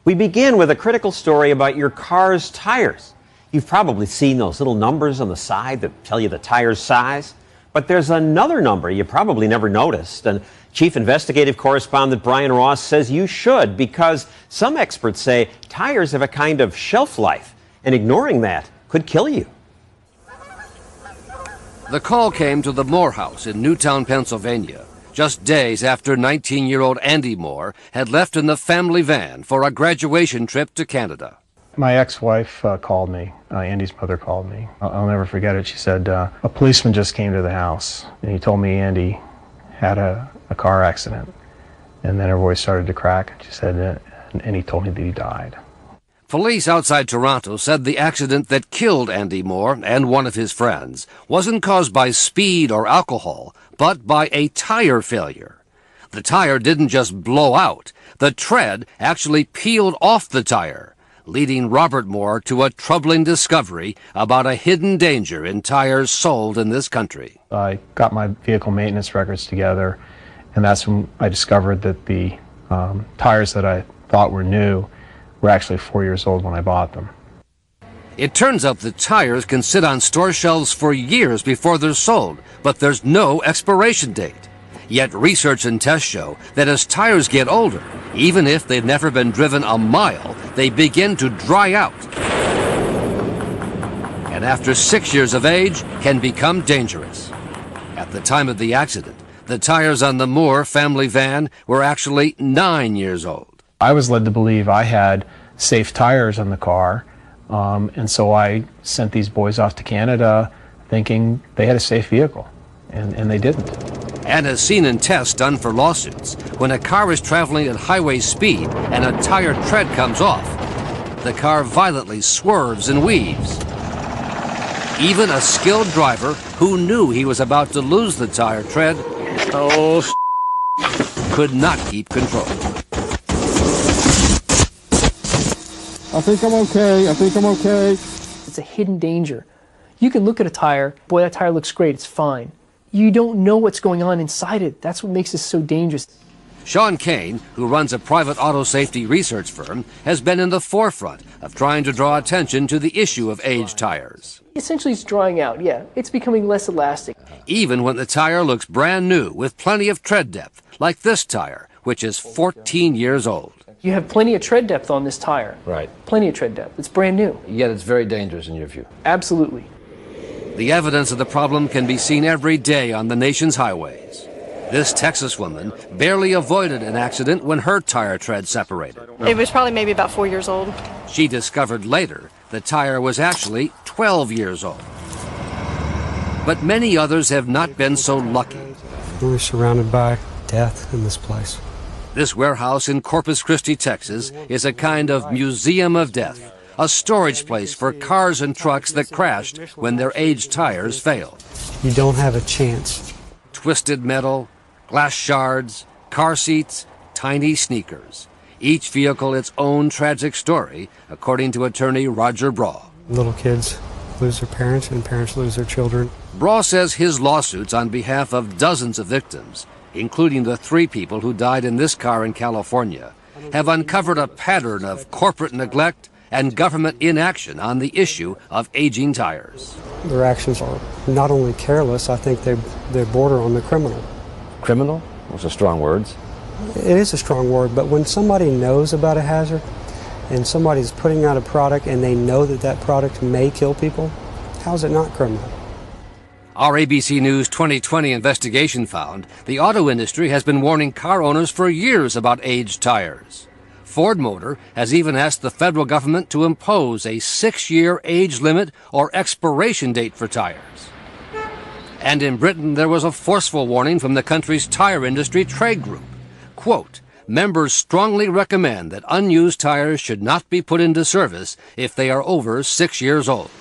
We begin with a critical story about your car's tires. You've probably seen those little numbers on the side that tell you the tire's size. But there's another number you probably never noticed. And Chief Investigative Correspondent Brian Ross says you should, because some experts say tires have a kind of shelf life, and ignoring that could kill you. The call came to the Moore House in Newtown, Pennsylvania, just days after 19-year-old Andy Moore had left in the family van for a graduation trip to Canada. My ex-wife called me. Andy's mother called me. I'll never forget it. She said, a policeman just came to the house, and he told me Andy had a car accident. And then her voice started to crack, and she said, and he told me that he died. Police outside Toronto said the accident that killed Andy Moore and one of his friends wasn't caused by speed or alcohol, but by a tire failure. The tire didn't just blow out. The tread actually peeled off the tire, leading Robert Moore to a troubling discovery about a hidden danger in tires sold in this country. I got my vehicle maintenance records together, and that's when I discovered that the tires that I thought were new were actually 4 years old when I bought them. It turns out that tires can sit on store shelves for years before they're sold, but there's no expiration date. Yet research and tests show that as tires get older, even if they've never been driven a mile, they begin to dry out. And after 6 years of age, can become dangerous. At the time of the accident, the tires on the Moore family van were actually 9 years old. I was led to believe I had safe tires on the car, and so I sent these boys off to Canada thinking they had a safe vehicle, and they didn't. And as seen in tests done for lawsuits, when a car is traveling at highway speed and a tire tread comes off, the car violently swerves and weaves. Even a skilled driver who knew he was about to lose the tire tread could not keep control. I think I'm okay. It's a hidden danger. You can look at a tire, boy, that tire looks great, it's fine. You don't know what's going on inside it. That's what makes this so dangerous. Sean Kane, who runs a private auto safety research firm, has been in the forefront of trying to draw attention to the issue of aged tires. Essentially, it's drying out, yeah. It's becoming less elastic. Even when the tire looks brand new with plenty of tread depth, like this tire, which is 14 years old. You have plenty of tread depth on this tire. Right. Plenty of tread depth. It's brand new. Yet it's very dangerous in your view. Absolutely. The evidence of the problem can be seen every day on the nation's highways. This Texas woman barely avoided an accident when her tire tread separated. It was probably maybe about 4 years old. She discovered later the tire was actually 12 years old. But many others have not been so lucky. We're surrounded by death in this place. This warehouse in Corpus Christi, Texas, is a kind of museum of death, a storage place for cars and trucks that crashed when their aged tires failed. You don't have a chance. Twisted metal, glass shards, car seats, tiny sneakers. Each vehicle its own tragic story, according to attorney Roger Braw. Little kids lose their parents and parents lose their children. Braw says his lawsuits on behalf of dozens of victims, including the 3 people who died in this car in California, have uncovered a pattern of corporate neglect and government inaction on the issue of aging tires. Their actions are not only careless, I think they border on the criminal. Criminal? Those are strong words. It is a strong word, but when somebody knows about a hazard and somebody's putting out a product and they know that that product may kill people, how is it not criminal? Our ABC News 2020 investigation found the auto industry has been warning car owners for years about aged tires. Ford Motor has even asked the federal government to impose a 6-year age limit or expiration date for tires. And in Britain, there was a forceful warning from the country's tire industry trade group. Quote, members strongly recommend that unused tires should not be put into service if they are over 6 years old.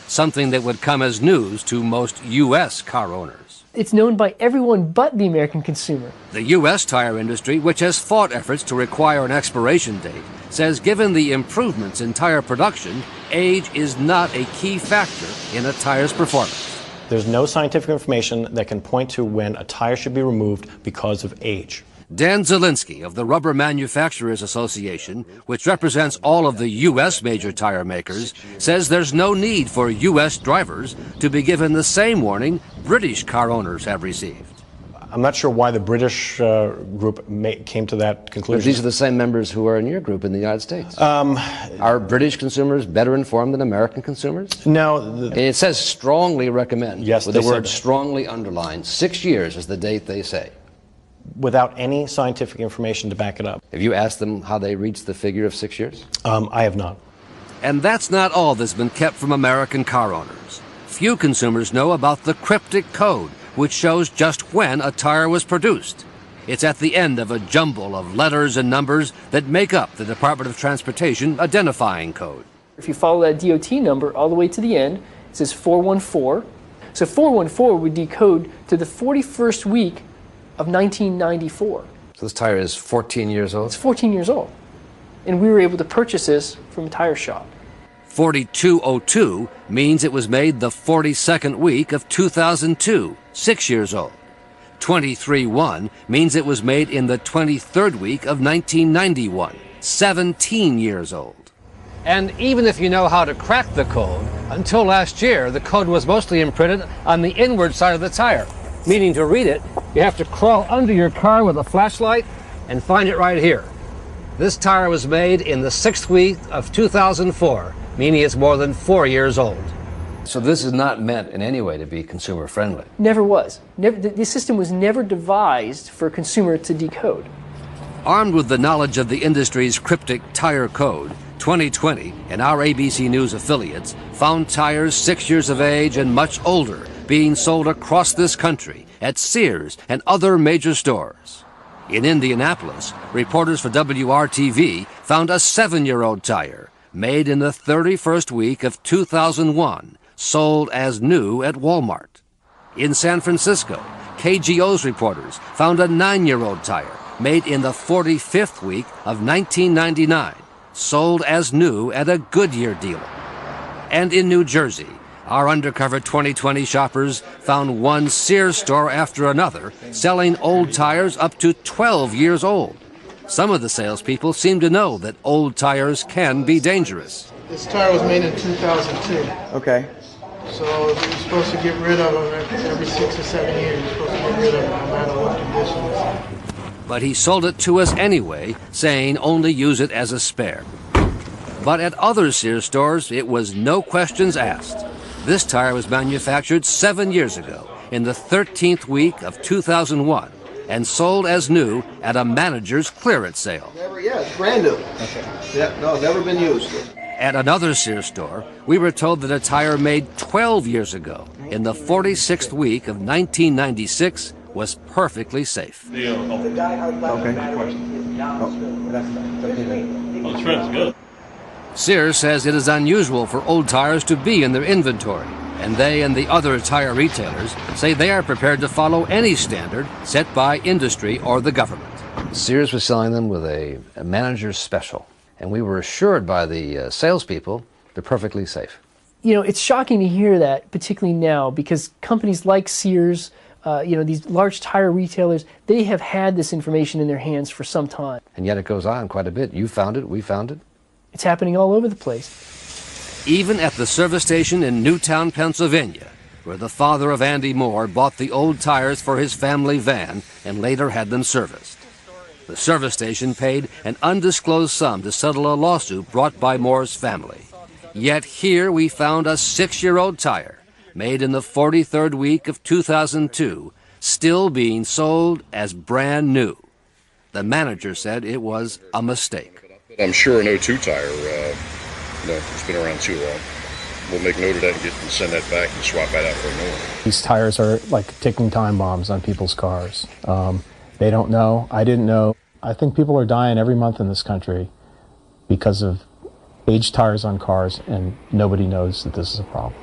Something that would come as news to most U.S. car owners. It's known by everyone but the American consumer. The U.S. tire industry, which has fought efforts to require an expiration date, says given the improvements in tire production, age is not a key factor in a tire's performance. There's no scientific information that can point to when a tire should be removed because of age. Dan Zielinski of the Rubber Manufacturers Association, which represents all of the U.S. major tire makers, says there's no need for U.S. drivers to be given the same warning British car owners have received. I'm not sure why the British group came to that conclusion. But these are the same members who are in your group in the United States. Are British consumers better informed than American consumers? No. It says strongly recommend. Yes, with they the word said that. Strongly underlined. 6 years is the date they say. Without any scientific information to back it up. Have you asked them how they reached the figure of 6 years? I have not. And that's not all that's been kept from American car owners. Few consumers know about the cryptic code, which shows just when a tire was produced. It's at the end of a jumble of letters and numbers that make up the Department of Transportation identifying code. If you follow that DOT number all the way to the end, it says 414. So 414 would decode to the 41st week of 1994. So this tire is 14 years old? It's 14 years old. And we were able to purchase this from a tire shop. 4202 means it was made the 42nd week of 2002, 6 years old. 231 means it was made in the 23rd week of 1991, 17 years old. And even if you know how to crack the code, until last year the code was mostly imprinted on the inward side of the tire. Meaning to read it, you have to crawl under your car with a flashlight and find it right here. This tire was made in the 6th week of 2004, meaning it's more than 4 years old. So this is not meant in any way to be consumer friendly. Never was. This system was never devised for a consumer to decode. Armed with the knowledge of the industry's cryptic tire code, 2020 and our ABC News affiliates found tires 6 years of age and much older being sold across this country at Sears and other major stores. In Indianapolis, reporters for WRTV found a 7-year-old tire made in the 31st week of 2001, sold as new at Walmart. In San Francisco, KGO's reporters found a 9-year-old tire made in the 45th week of 1999, sold as new at a Goodyear dealer. And in New Jersey, our undercover 2020 shoppers found one Sears store after another selling old tires up to 12 years old. Some of the salespeople seem to know that old tires can be dangerous. This tire was made in 2002. Okay. So you're supposed to get rid of them every 6 or 7 years. You're supposed to get rid of them no matter what condition it's in. But he sold it to us anyway, saying only use it as a spare. But at other Sears stores, it was no questions asked. This tire was manufactured 7 years ago, in the 13th week of 2001, and sold as new at a manager's clearance sale. It's brand new. Okay. Yeah, no, never been used. At another Sears store, we were told that a tire made 12 years ago, in the 46th week of 1996, was perfectly safe. Okay. Good. Sears says it is unusual for old tires to be in their inventory, and they and the other tire retailers say they are prepared to follow any standard set by industry or the government. Sears was selling them with a manager's special, and we were assured by the salespeople they're perfectly safe. You know, it's shocking to hear that, particularly now, because companies like Sears, these large tire retailers, they have had this information in their hands for some time. And yet it goes on quite a bit. You found it, we found it. It's happening all over the place. Even at the service station in Newtown, Pennsylvania, where the father of Andy Moore bought the old tires for his family van and later had them serviced. The service station paid an undisclosed sum to settle a lawsuit brought by Moore's family. Yet here we found a 6-year-old tire, made in the 43rd week of 2002, still being sold as brand new. The manager said it was a mistake. I'm sure an 02 tire, it's been around too long. We'll make note of that and send that back and swap that out for a new one. These tires are like ticking time bombs on people's cars. They don't know. I didn't know. I think people are dying every month in this country because of aged tires on cars, and nobody knows that this is a problem.